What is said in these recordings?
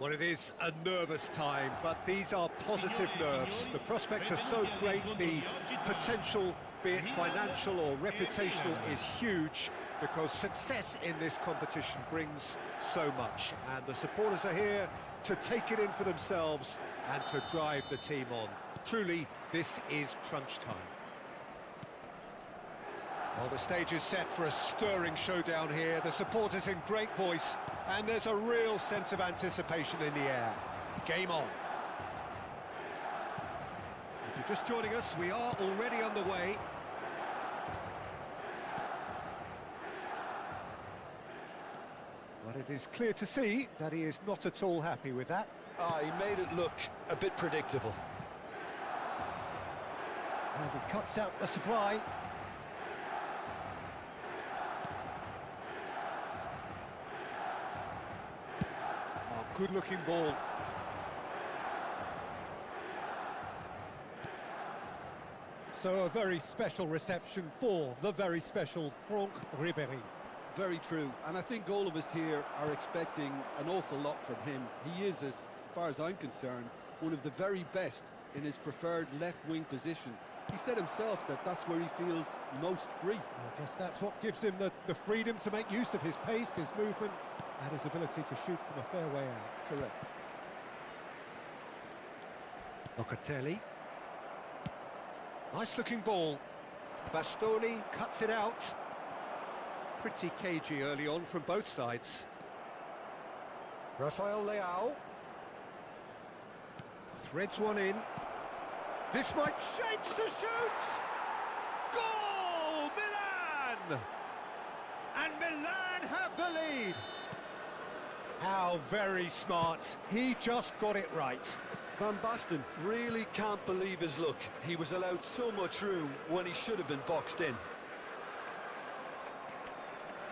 Well, it is a nervous time, but these are positive nerves. The prospects are so great, the potential, be it financial or reputational, is huge because success in this competition brings so much. And the supporters are here to take it in for themselves and to drive the team on. Truly, this is crunch time. Well, the stage is set for a stirring showdown here. The supporters in great voice, and there's a real sense of anticipation in the air. Game on. If you're just joining us, we are already underway. But it is clear to see that he is not at all happy with that. He made it look a bit predictable. And he cuts out the supply. Good-looking ball. So a very special reception for the very special Franck Ribéry. Very true, and I think all of us here are expecting an awful lot from him. He is, as far as I'm concerned, one of the very best in his preferred left-wing position. He said himself that that's where he feels most free. I guess that's what gives him the freedom to make use of his pace, his movement, and his ability to shoot from a fair way out. Correct. Locatelli. Nice looking ball. Bastoni cuts it out. Pretty cagey early on from both sides. Rafael Leao. Threads one in. This might shapes to shoot! Goal! Milan! And Milan have the lead. How very smart. He just got it right. Van Basten really can't believe his luck. He was allowed so much room when he should have been boxed in.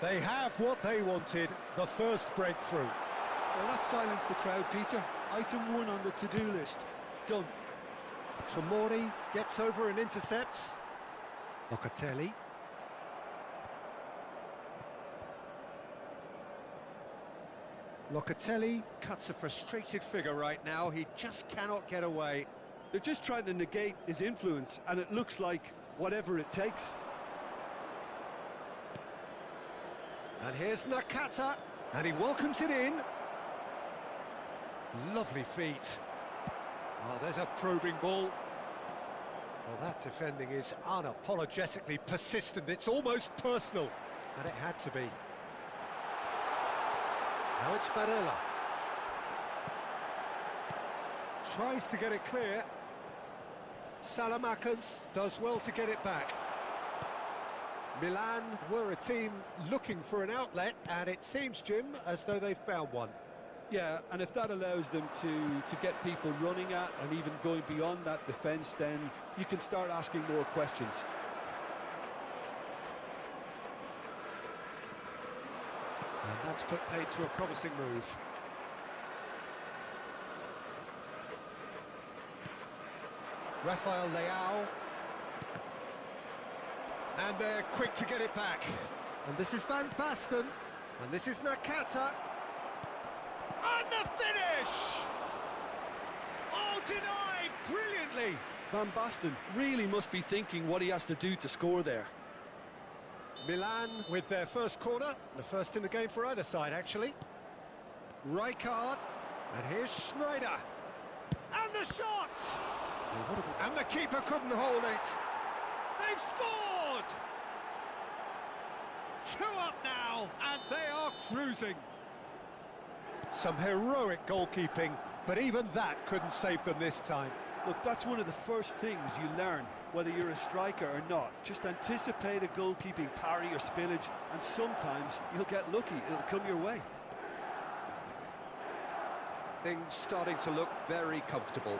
They have what they wanted, the first breakthrough. Well, that silenced the crowd, Peter. Item 1 on the to-do list. Done. Tomori gets over and intercepts. Locatelli. Locatelli cuts a frustrated figure right now. He just cannot get away. They're just trying to negate his influence, and it looks like whatever it takes. And here's Nakata, and he welcomes it in. Lovely feet. Oh, there's a probing ball. Well, that defending is unapologetically persistent. It's almost personal, and it had to be. Now it's Barella. Tries to get it clear. Salamakers does well to get it back. Milan were a team looking for an outlet, and it seems, Jim, as though they've found one. Yeah, and if that allows them to get people running at and even going beyond that defence, then you can start asking more questions. And that's put paid to a promising move. Rafael Leao. And they're quick to get it back. And this is Van Basten. And this is Nakata. And the finish! Oh, denied brilliantly. Van Basten really must be thinking what he has to do to score there. Milan with their first corner, the first in the game for either side, actually. Rijkaard, and here's Schneider. And the shot! And the keeper couldn't hold it. They've scored! 2 up now, and they are cruising. Some heroic goalkeeping, but even that couldn't save them this time. Look, that's one of the first things you learn, whether you're a striker or not. Just anticipate a goalkeeping parry or spillage, and sometimes you'll get lucky, it'll come your way. Things starting to look very comfortable.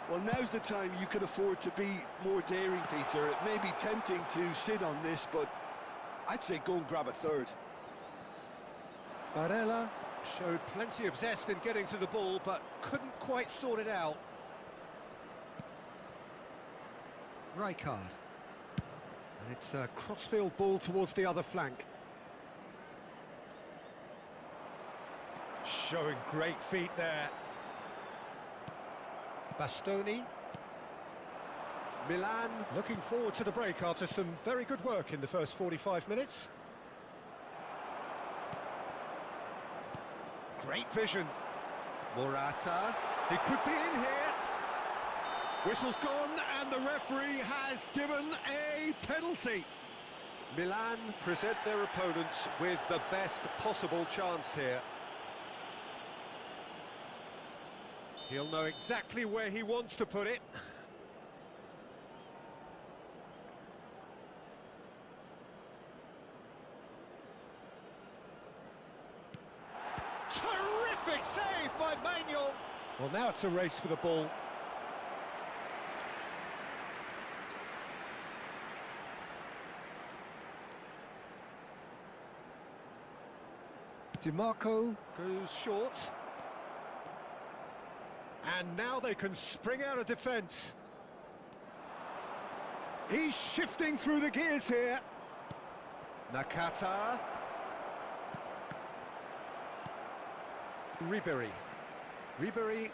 Well, now's the time you can afford to be more daring, Peter. It may be tempting to sit on this, but I'd say go and grab a third. Barella showed plenty of zest in getting to the ball, but couldn't quite sort it out. Rijkaard. And it's a crossfield ball towards the other flank. Showing great feet there. Bastoni. Milan looking forward to the break after some very good work in the first 45 minutes. Great vision. Morata. He could be in here. Whistle's gone and the referee has given a penalty. Milan present their opponents with the best possible chance here. He'll know exactly where he wants to put it. Terrific save by Manuel. Well, now it's a race for the ball. DiMarco goes short. And now they can spring out of defence. He's shifting through the gears here. Nakata. Ribery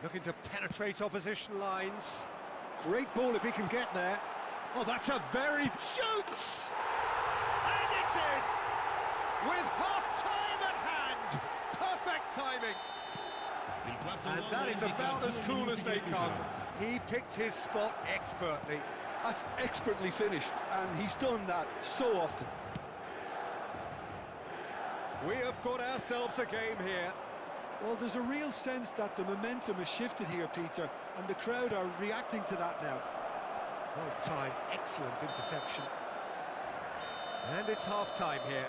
looking to penetrate opposition lines. Great ball if he can get there. Oh, that's a very... Shoots! And it's in! With half-time at hand! Perfect timing! And that is about as cool as they come. He picked his spot expertly. That's expertly finished, and he's done that so often. We have got ourselves a game here. Well, there's a real sense that the momentum has shifted here, Peter, and the crowd are reacting to that now. Well timed, excellent interception. And it's half-time here.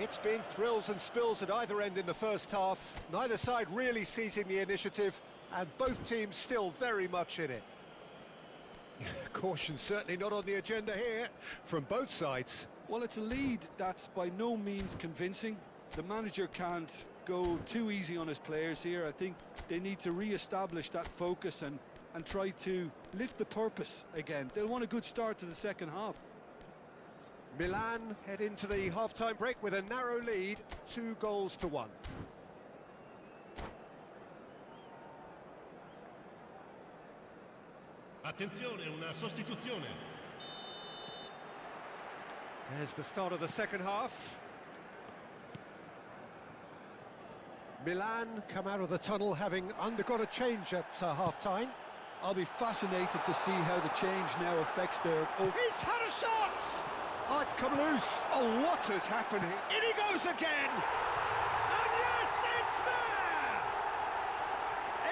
It's been thrills and spills at either end in the first half. Neither side really seizing the initiative, and both teams still very much in it. Caution certainly not on the agenda here, from both sides. Well, it's a lead that's by no means convincing. The manager can't go too easy on his players here. I think they need to re-establish that focus and try to lift the purpose again. They'll want a good start to the second half. Milan head into the half-time break with a narrow lead, 2-1. Attenzione, una sostituzione. There's the start of the second half. Milan come out of the tunnel having undergone a change at half-time. I'll be fascinated to see how the change now affects their... He's had a shot! Oh, it's come loose. Oh, what has happened here? In he goes again! And yes, it's there!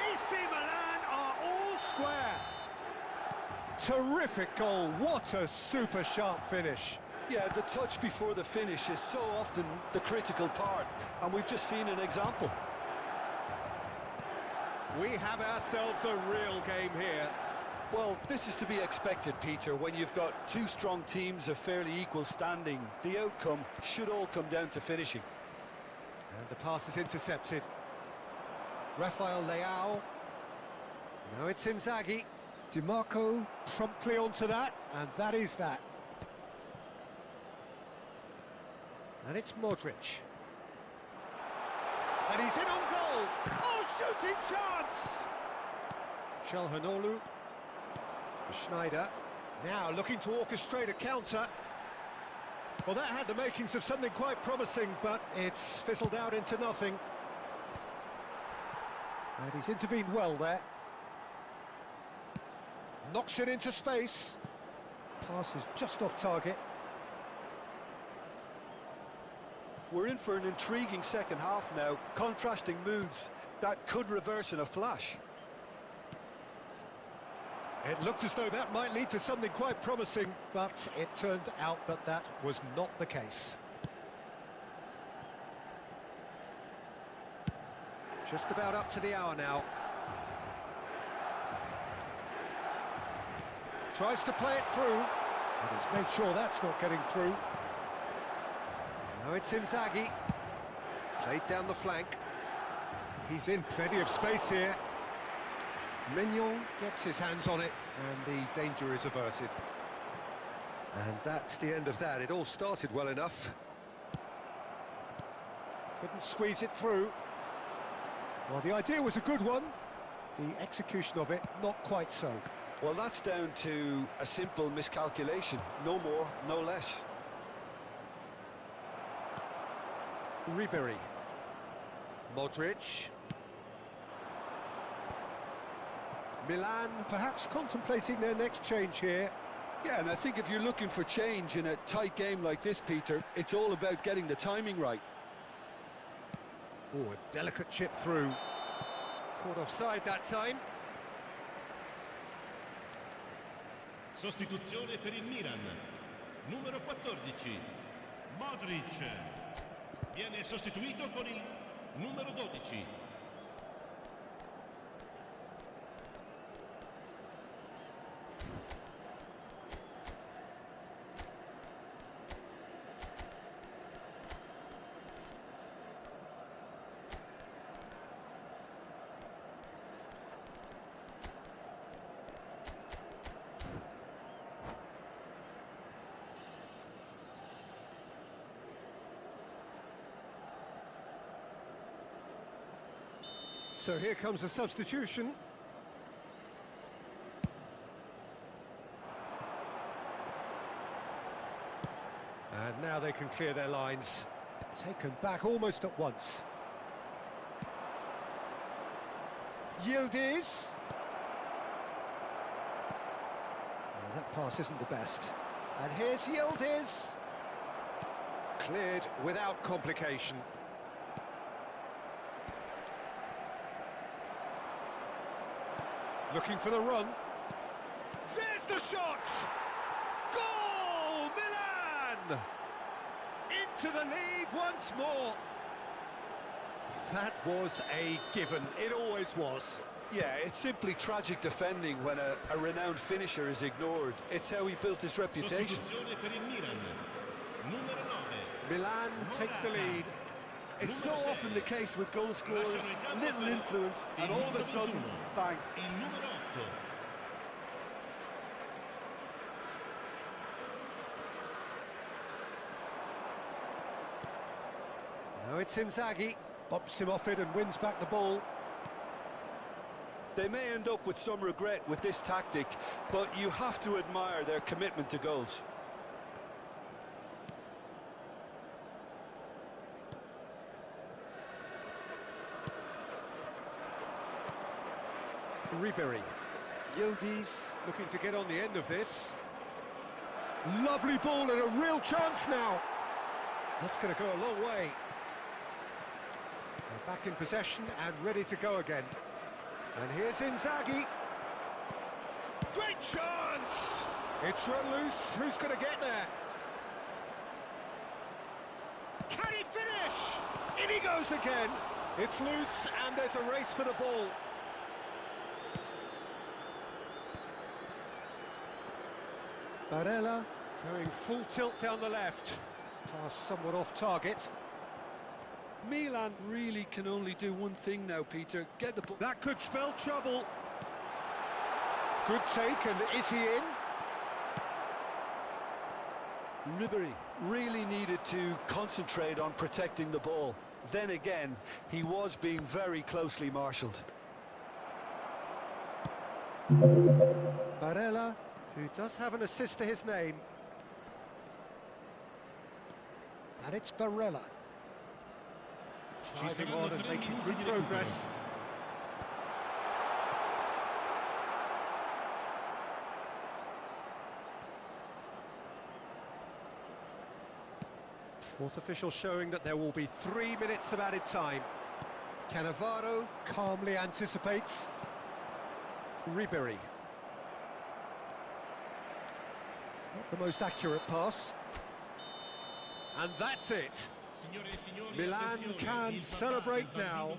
AC Milan are all square. Terrific goal. What a super sharp finish. Yeah, the touch before the finish is so often the critical part, and we've just seen an example. We have ourselves a real game here. Well, this is to be expected, Peter. When you've got two strong teams of fairly equal standing, the outcome should all come down to finishing. And the pass is intercepted. Rafael Leao. Now it's Inzaghi. DiMarco promptly onto that, and that is that. And it's Modric. And he's in on goal! Oh, shooting chance! Çalhanoğlu. Schneider. Now looking to orchestrate a counter. Well, that had the makings of something quite promising, but it's fizzled out into nothing. And he's intervened well there. Knocks it into space. Pass is just off target. We're in for an intriguing second half now. Contrasting moods that could reverse in a flash. It looked as though that might lead to something quite promising, but it turned out that that was not the case. Just about up to the hour now. Tries to play it through, and he's made sure that's not getting through. Now it's Inzaghi. Played down the flank. He's in plenty of space here. Mignon gets his hands on it, and the danger is averted. And that's the end of that. It all started well enough. Couldn't squeeze it through. Well, the idea was a good one. The execution of it, not quite so. Well, that's down to a simple miscalculation. No more, no less. Ribery. Modric. Milan perhaps contemplating their next change here. Yeah, and I think if you're looking for change in a tight game like this, Peter, it's all about getting the timing right. Oh, a delicate chip through. Caught offside that time. Sostituzione per il Milan. Numero 14, Modric. Viene sostituito con il numero 12. So here comes a substitution. And now they can clear their lines. Taken back almost at once. Yildiz. Oh, that pass isn't the best. And here's Yildiz. Cleared without complication. Looking for the run. There's the shot! Goal! Milan! Into the lead once more. That was a given. It always was. Yeah, it's simply tragic defending when a renowned finisher is ignored. It's how he built his reputation. Sostituzione per il Milan. Numero 9. Milan take the lead. It's so often the case with goal scorers, little influence, and all of a sudden, bang. Il numero 8. Now it's Inzaghi. Bumps him off it and wins back the ball. They may end up with some regret with this tactic, but you have to admire their commitment to goals. Ribery. Yildiz looking to get on the end of this. Lovely ball and a real chance now. That's going to go a long way. They're back in possession and ready to go again. And here's Inzaghi. Great chance! It's run loose. Who's going to get there? Can he finish? In he goes again. It's loose and there's a race for the ball. Barella going full tilt down the left. Pass somewhat off target. Milan really can only do one thing now, Peter. Get the ball. That could spell trouble. Good take, and is he in? Ribery really needed to concentrate on protecting the ball. Then again, he was being very closely marshalled. Barella, who does have an assist to his name. And it's Barella. Driving on and making good progress. Fourth official showing that there will be 3 minutes of added time. Cannavaro calmly anticipates. Ribery. Not the most accurate pass. And that's it. Milan can celebrate now.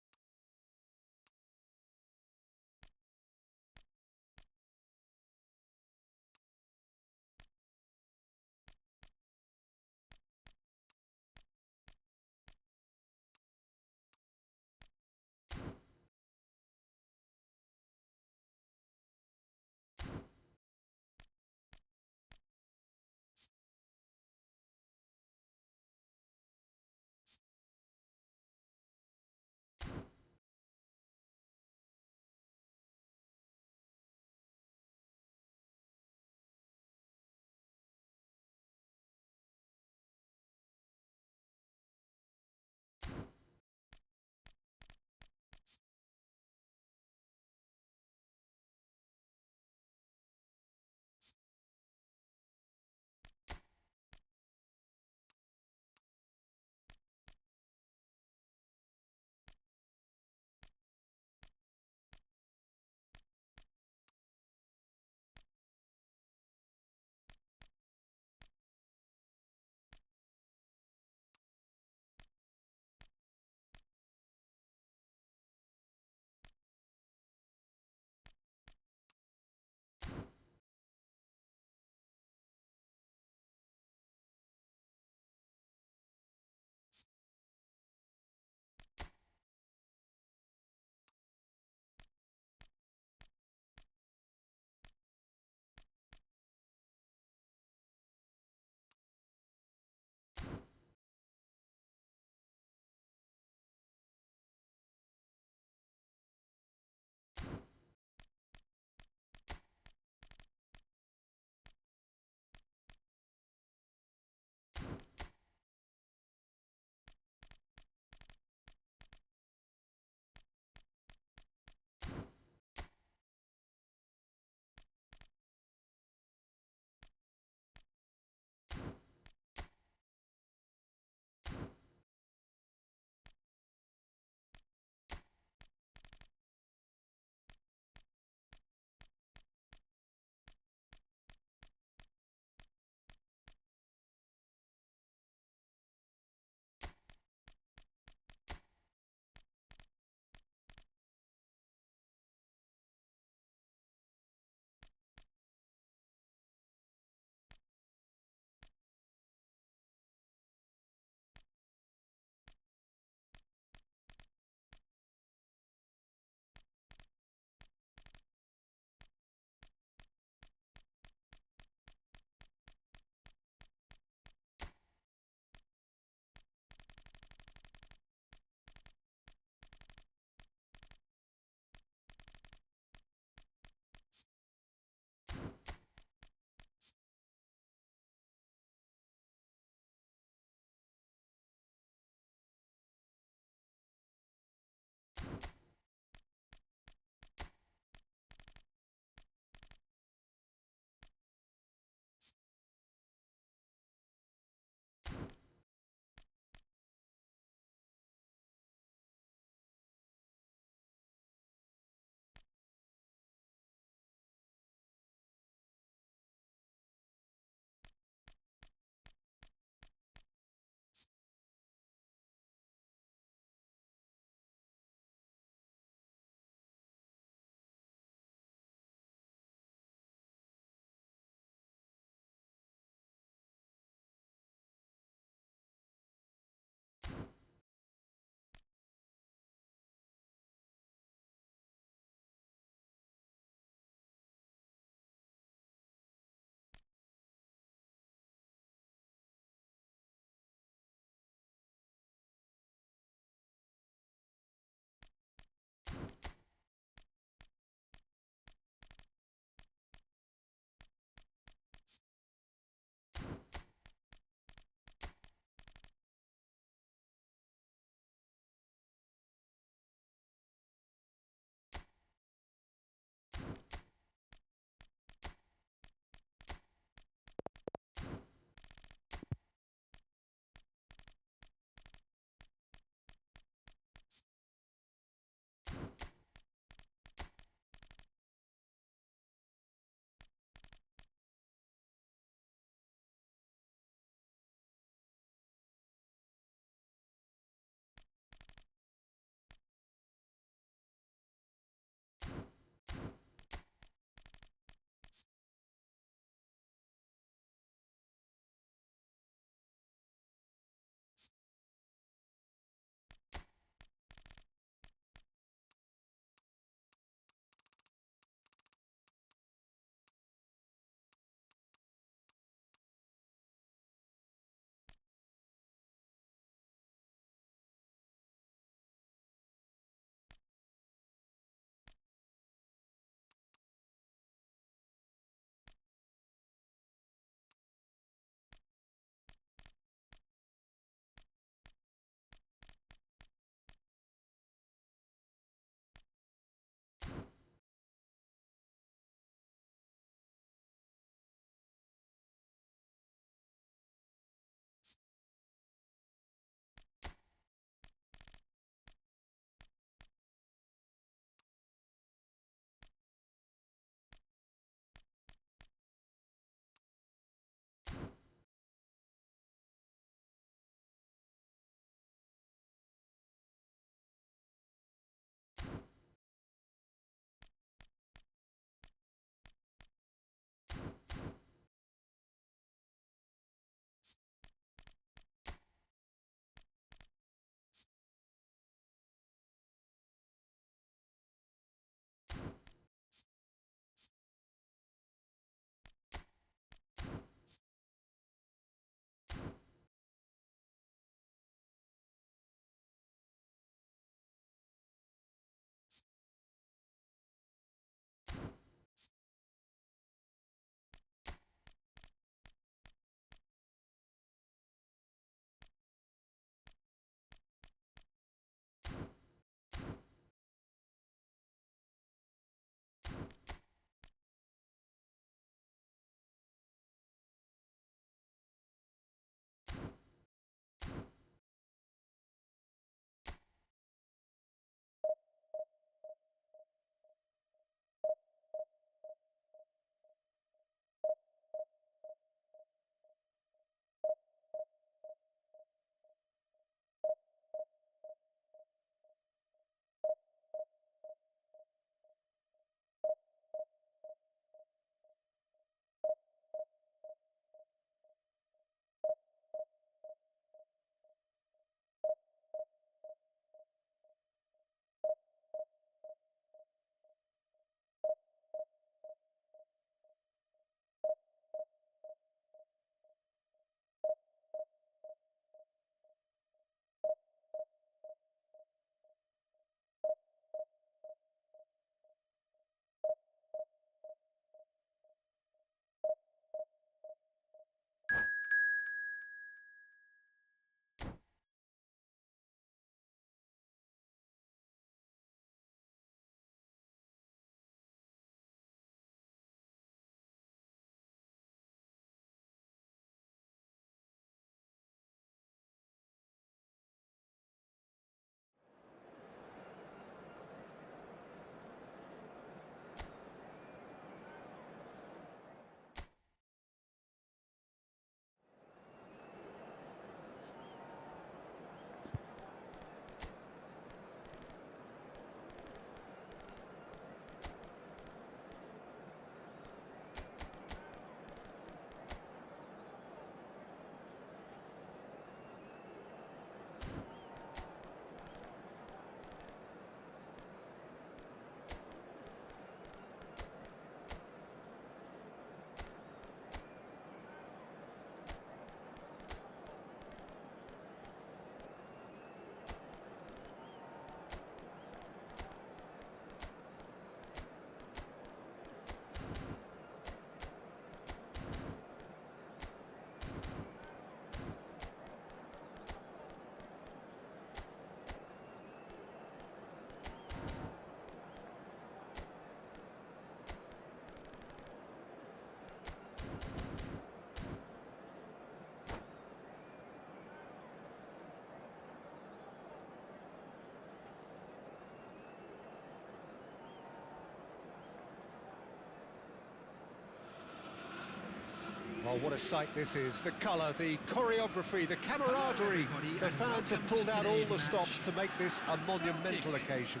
Oh, what a sight this is. The colour, the choreography, the camaraderie. The fans have pulled out all the stops to make this a monumental occasion.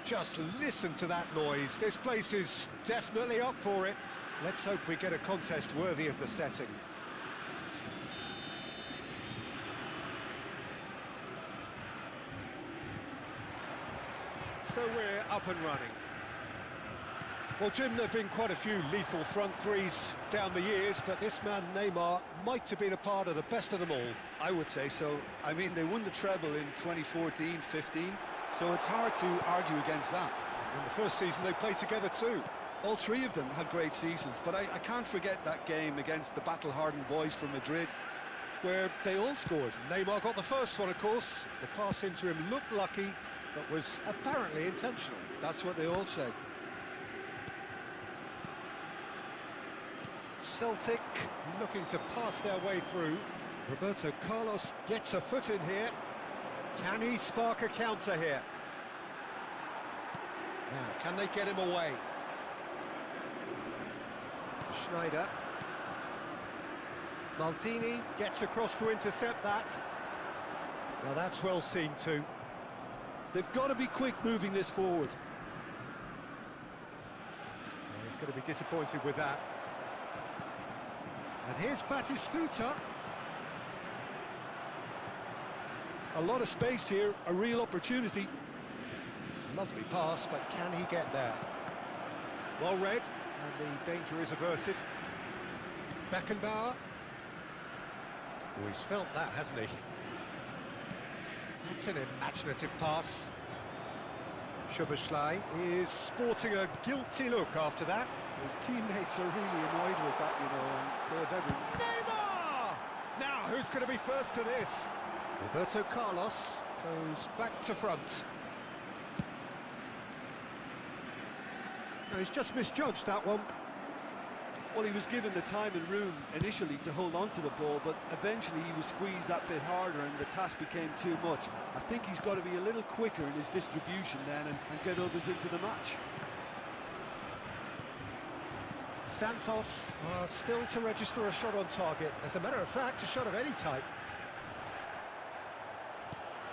Just listen to that noise. This place is definitely up for it. Let's hope we get a contest worthy of the setting. So we're up and running. Well, Jim, there have been quite a few lethal front threes down the years, but this man, Neymar, might have been a part of the best of them all. I would say so. I mean, they won the treble in 2014-15, so it's hard to argue against that. In the first season, they played together too. All three of them had great seasons, but I can't forget that game against the battle-hardened boys from Madrid, where they all scored. Neymar got the first one, of course. The pass into him looked lucky, but was apparently intentional. That's what they all say. Celtic looking to pass their way through. Roberto Carlos gets a foot in here. Can he spark a counter here? Now, can they get him away? Schneider. Maldini gets across to intercept that. Now that's well seen too. They've got to be quick moving this forward. Well, he's going to be disappointed with that. And here's Batistuta. A lot of space here, a real opportunity. Lovely pass, but can he get there? Well read, and the danger is averted. Beckenbauer. Oh, he's felt that, hasn't he? That's an imaginative pass. Szoboszlai is sporting a guilty look after that. His teammates are really annoyed with that, you know, and they have every... Neymar! Now, who's going to be first to this? Roberto Carlos goes back to front. No, he's just misjudged that one. Well, he was given the time and room initially to hold on to the ball, but eventually he was squeezed that bit harder and the task became too much. I think he's got to be a little quicker in his distribution then and get others into the match. Santos still to register a shot on target. As a matter of fact, a shot of any type.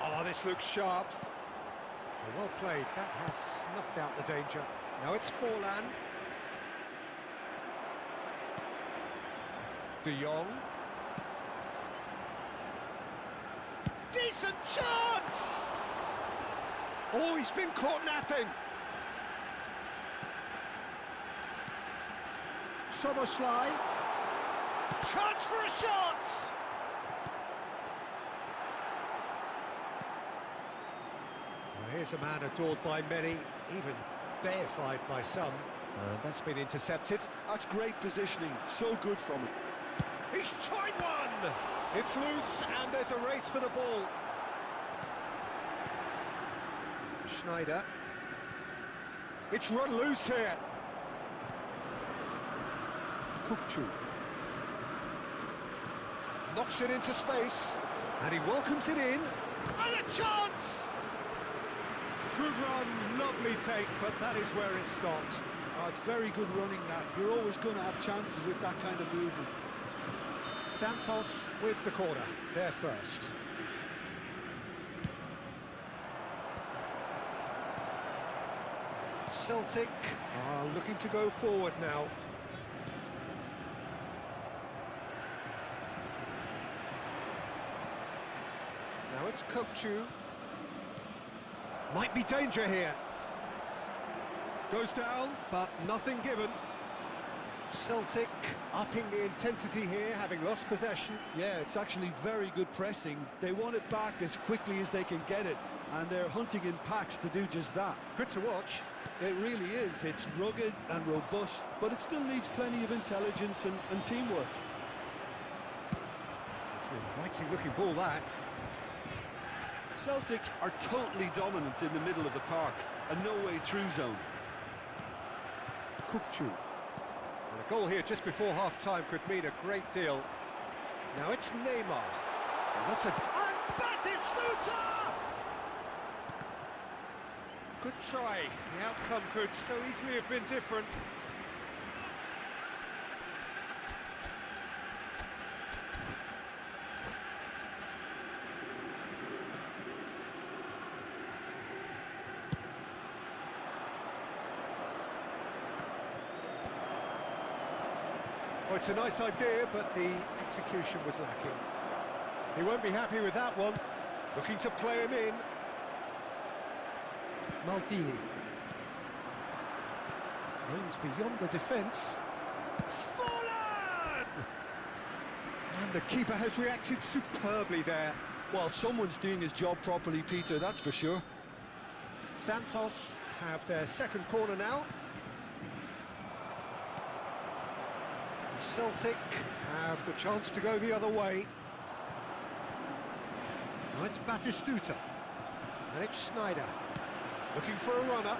Oh, this looks sharp. Well played. That has snuffed out the danger. Now it's Forlan. De Jong. Decent chance! Oh, he's been caught napping. Szoboszlai. Chance for a shot! Well, here's a man adored by many, even deified by some. That's been intercepted. That's great positioning, so good from him. He's tried one! It's loose, and there's a race for the ball. Schneider. It's run loose here. Kukçu. Knocks it into space, and he welcomes it in. And a chance! Good run, lovely take, but that is where it stopped. Oh, it's very good running that. You're always going to have chances with that kind of movement. Santos with the corner, there first. Celtic are looking to go forward now. Now it's Kukçu. Might be danger here. Goes down, but nothing given. Celtic upping the intensity here, having lost possession. Yeah, it's actually very good pressing. They want it back as quickly as they can get it, and they're hunting in packs to do just that. Good to watch. It really is. It's rugged and robust, but it still needs plenty of intelligence and teamwork. It's an inviting looking ball, that. Celtic are totally dominant in the middle of the park, a no-way through zone. Kukçu. And a goal here just before half-time could mean a great deal. Now it's Neymar. And that's a... And Batistuta! Good try. The outcome could so easily have been different. Well, it's a nice idea, but the execution was lacking. He won't be happy with that one. Looking to play him in. Maldini. Aims beyond the defence. Fallen! And the keeper has reacted superbly there. Well, someone's doing his job properly, Peter, that's for sure. Santos have their second corner now. Celtic have the chance to go the other way. Now it's Batistuta. And it's Sneijder. Looking for a runner.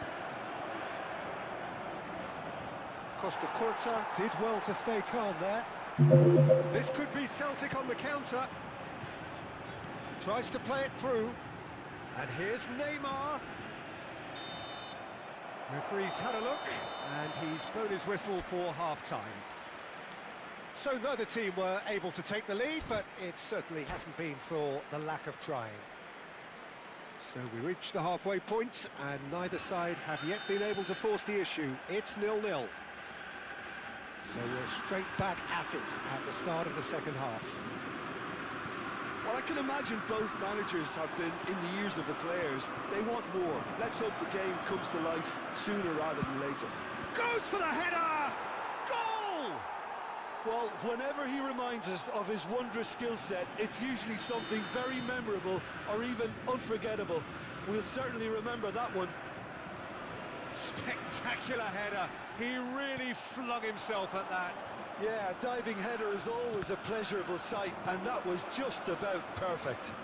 Costa Curta did well to stay calm there. This could be Celtic on the counter. Tries to play it through. And here's Neymar. Referee's had a look, and he's blown his whistle for half-time. So neither team were able to take the lead, but it certainly hasn't been for the lack of trying. So we reach the halfway point, and neither side have yet been able to force the issue. It's 0-0. So we're straight back at it at the start of the second half. Well, I can imagine both managers have been in the ears of the players. They want more. Let's hope the game comes to life sooner rather than later. Goes for the header! Goal! Well, whenever he reminds us of his wondrous skill set, it's usually something very memorable or even unforgettable. We'll certainly remember that one. Spectacular header. He really flung himself at that. Yeah, a diving header is always a pleasurable sight, and that was just about perfect.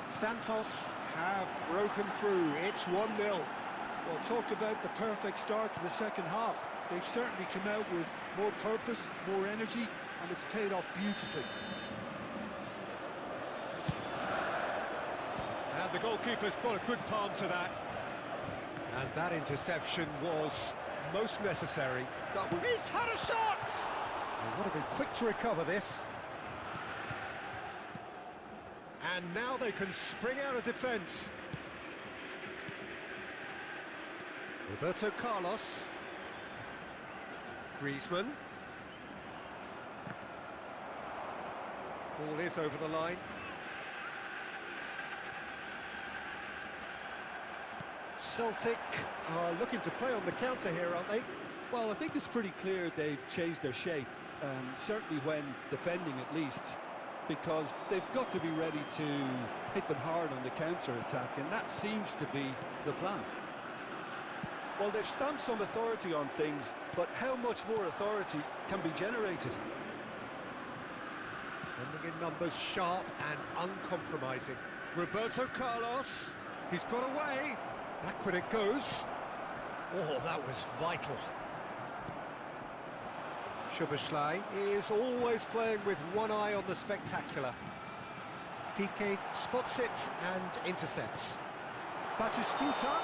Santos have broken through. It's 1-0. Well, talk about the perfect start to the second half. They've certainly come out with more purpose, more energy, and it's paid off beautifully. And the goalkeeper's got a good palm to that. And that interception was most necessary. He's had a shot! They want to be quick to recover this. And now they can spring out of defence. Roberto Carlos. Griezmann. Ball is over the line. Celtic are looking to play on the counter here, aren't they? Well, I think it's pretty clear they've changed their shape, certainly when defending at least, because they've got to be ready to hit them hard on the counter-attack, and that seems to be the plan. Well, they've stamped some authority on things, but how much more authority can be generated? Defending in numbers, sharp and uncompromising. Roberto Carlos, he's got away. Backward it goes. Oh, that was vital. Szoboszlai is always playing with one eye on the spectacular. Piqué spots it and intercepts. Batistuta.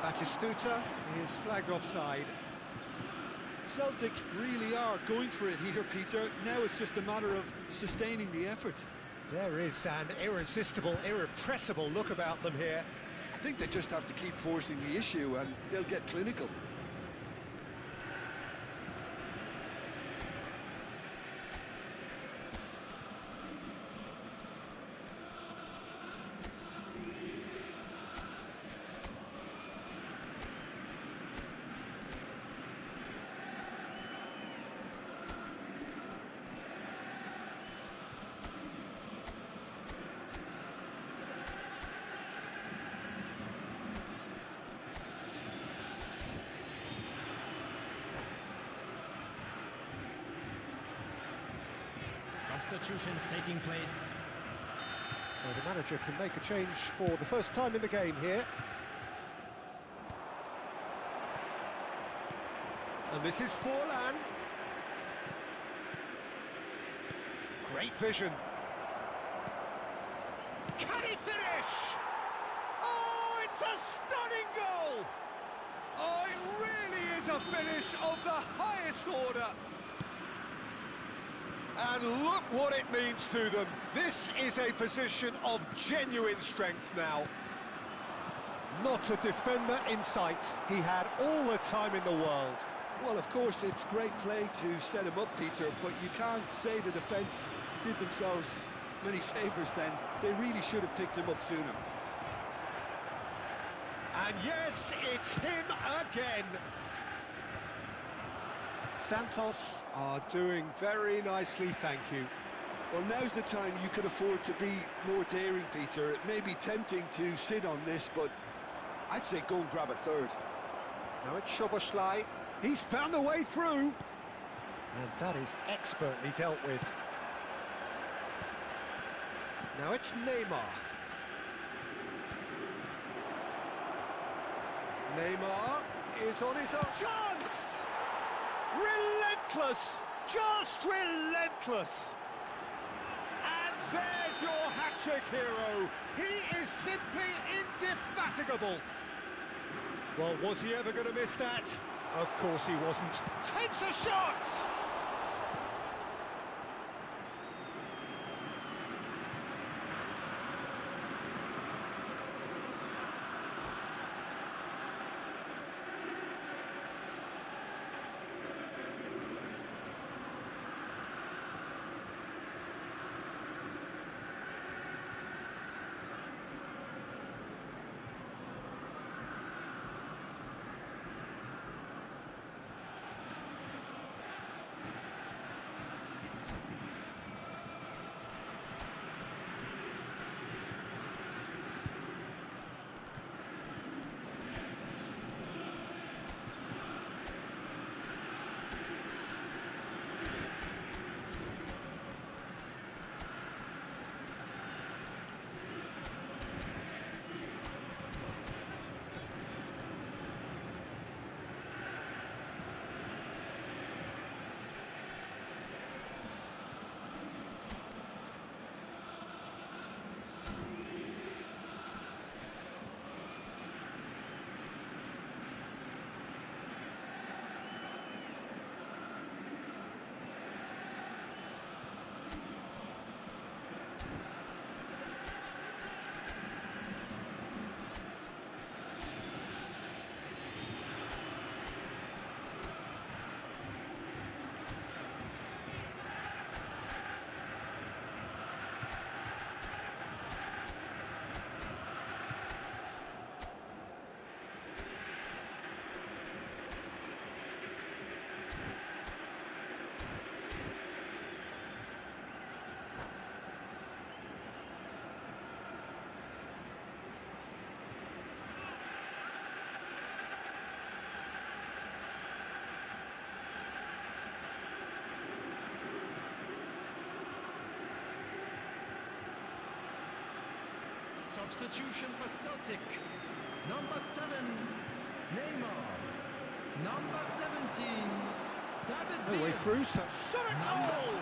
Batistuta is flagged offside. Celtic really are going for it here, Peter. Now it's just a matter of sustaining the effort. There is an irresistible, irrepressible look about them here. I think they just have to keep forcing the issue and they'll get clinical. Substitutions taking place. So the manager can make a change for the first time in the game here. And this is Forlan. Great vision. Can he finish? Oh, it's a stunning goal! Oh, it really is a finish of the highest order. And look what it means to them. This is a position of genuine strength now. Not a defender in sight. He had all the time in the world. Well, of course, it's great play to set him up, Peter, but you can't say the defence did themselves many favours then. They really should have picked him up sooner. And yes, it's him again. Santos are doing very nicely, thank you. Well, now's the time you could afford to be more daring, Peter. It may be tempting to sit on this, but I'd say go and grab a third. Now it's Szoboszlai. He's found a way through. And that is expertly dealt with. Now it's Neymar. Neymar is on his own. Chance! Relentless! Just relentless! And there's your hat-trick hero. He is simply indefatigable. Well, was he ever going to miss that? Of course he wasn't. Takes a shot! Substitution for Celtic. Number 7, Neymar. Number 17, David No way through, so shot it! Oh!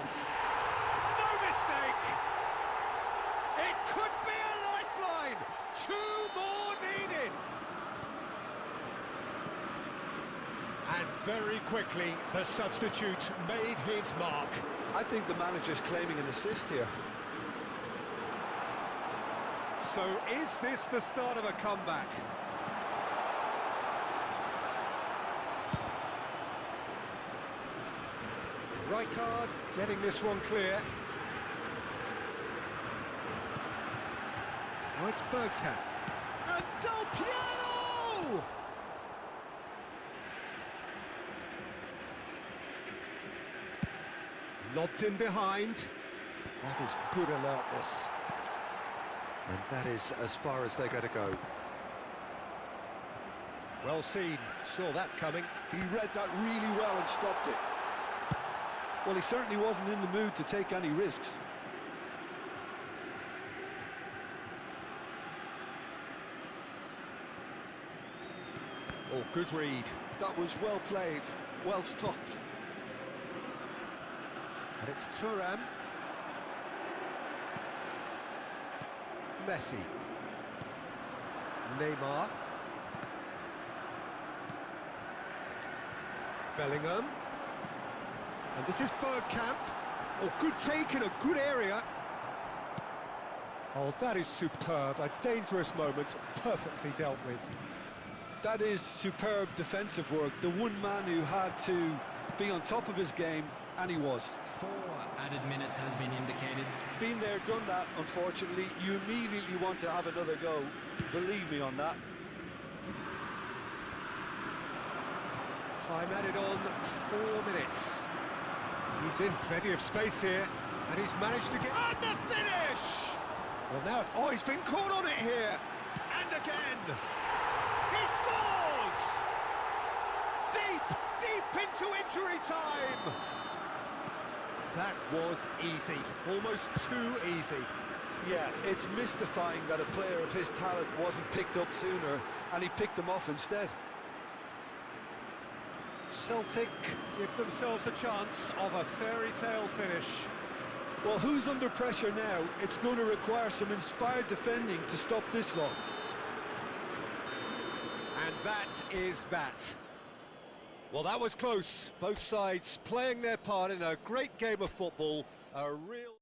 No mistake! It could be a lifeline! 2 more needed! And very quickly, the substitute made his mark. I think the manager's claiming an assist here. So is this the start of a comeback? Rijkaard getting this one clear. Now it's Bergkamp. And Del Piero! Lobbed in behind. That is good alertness. And that is as far as they're going to go. Well seen, saw that coming. He read that really well and stopped it. Well, he certainly wasn't in the mood to take any risks. Oh, good read. That was well played, well stopped. And it's Thuram. Messi. Neymar. Bellingham. And this is Bergkamp. Oh, good take in a good area. Oh, that is superb. A dangerous moment, perfectly dealt with. That is superb defensive work. The one man who had to be on top of his game, and he was. 4 added minutes has been indicated. Been there, done that, unfortunately. You immediately want to have another go. Believe me on that. Time added on, 4 minutes. He's in plenty of space here, and he's managed to get... And the finish! Well, now it's... Oh, he's been caught on it here! And again! He scores! Deep into injury time! That was easy, almost too easy. Yeah, it's mystifying that a player of his talent wasn't picked up sooner, and he picked them off instead. Celtic give themselves a chance of a fairy tale finish. Well, who's under pressure now? It's going to require some inspired defending to stop this lot. And that is that. Well, that was close. Both sides playing their part in a great game of football. A real...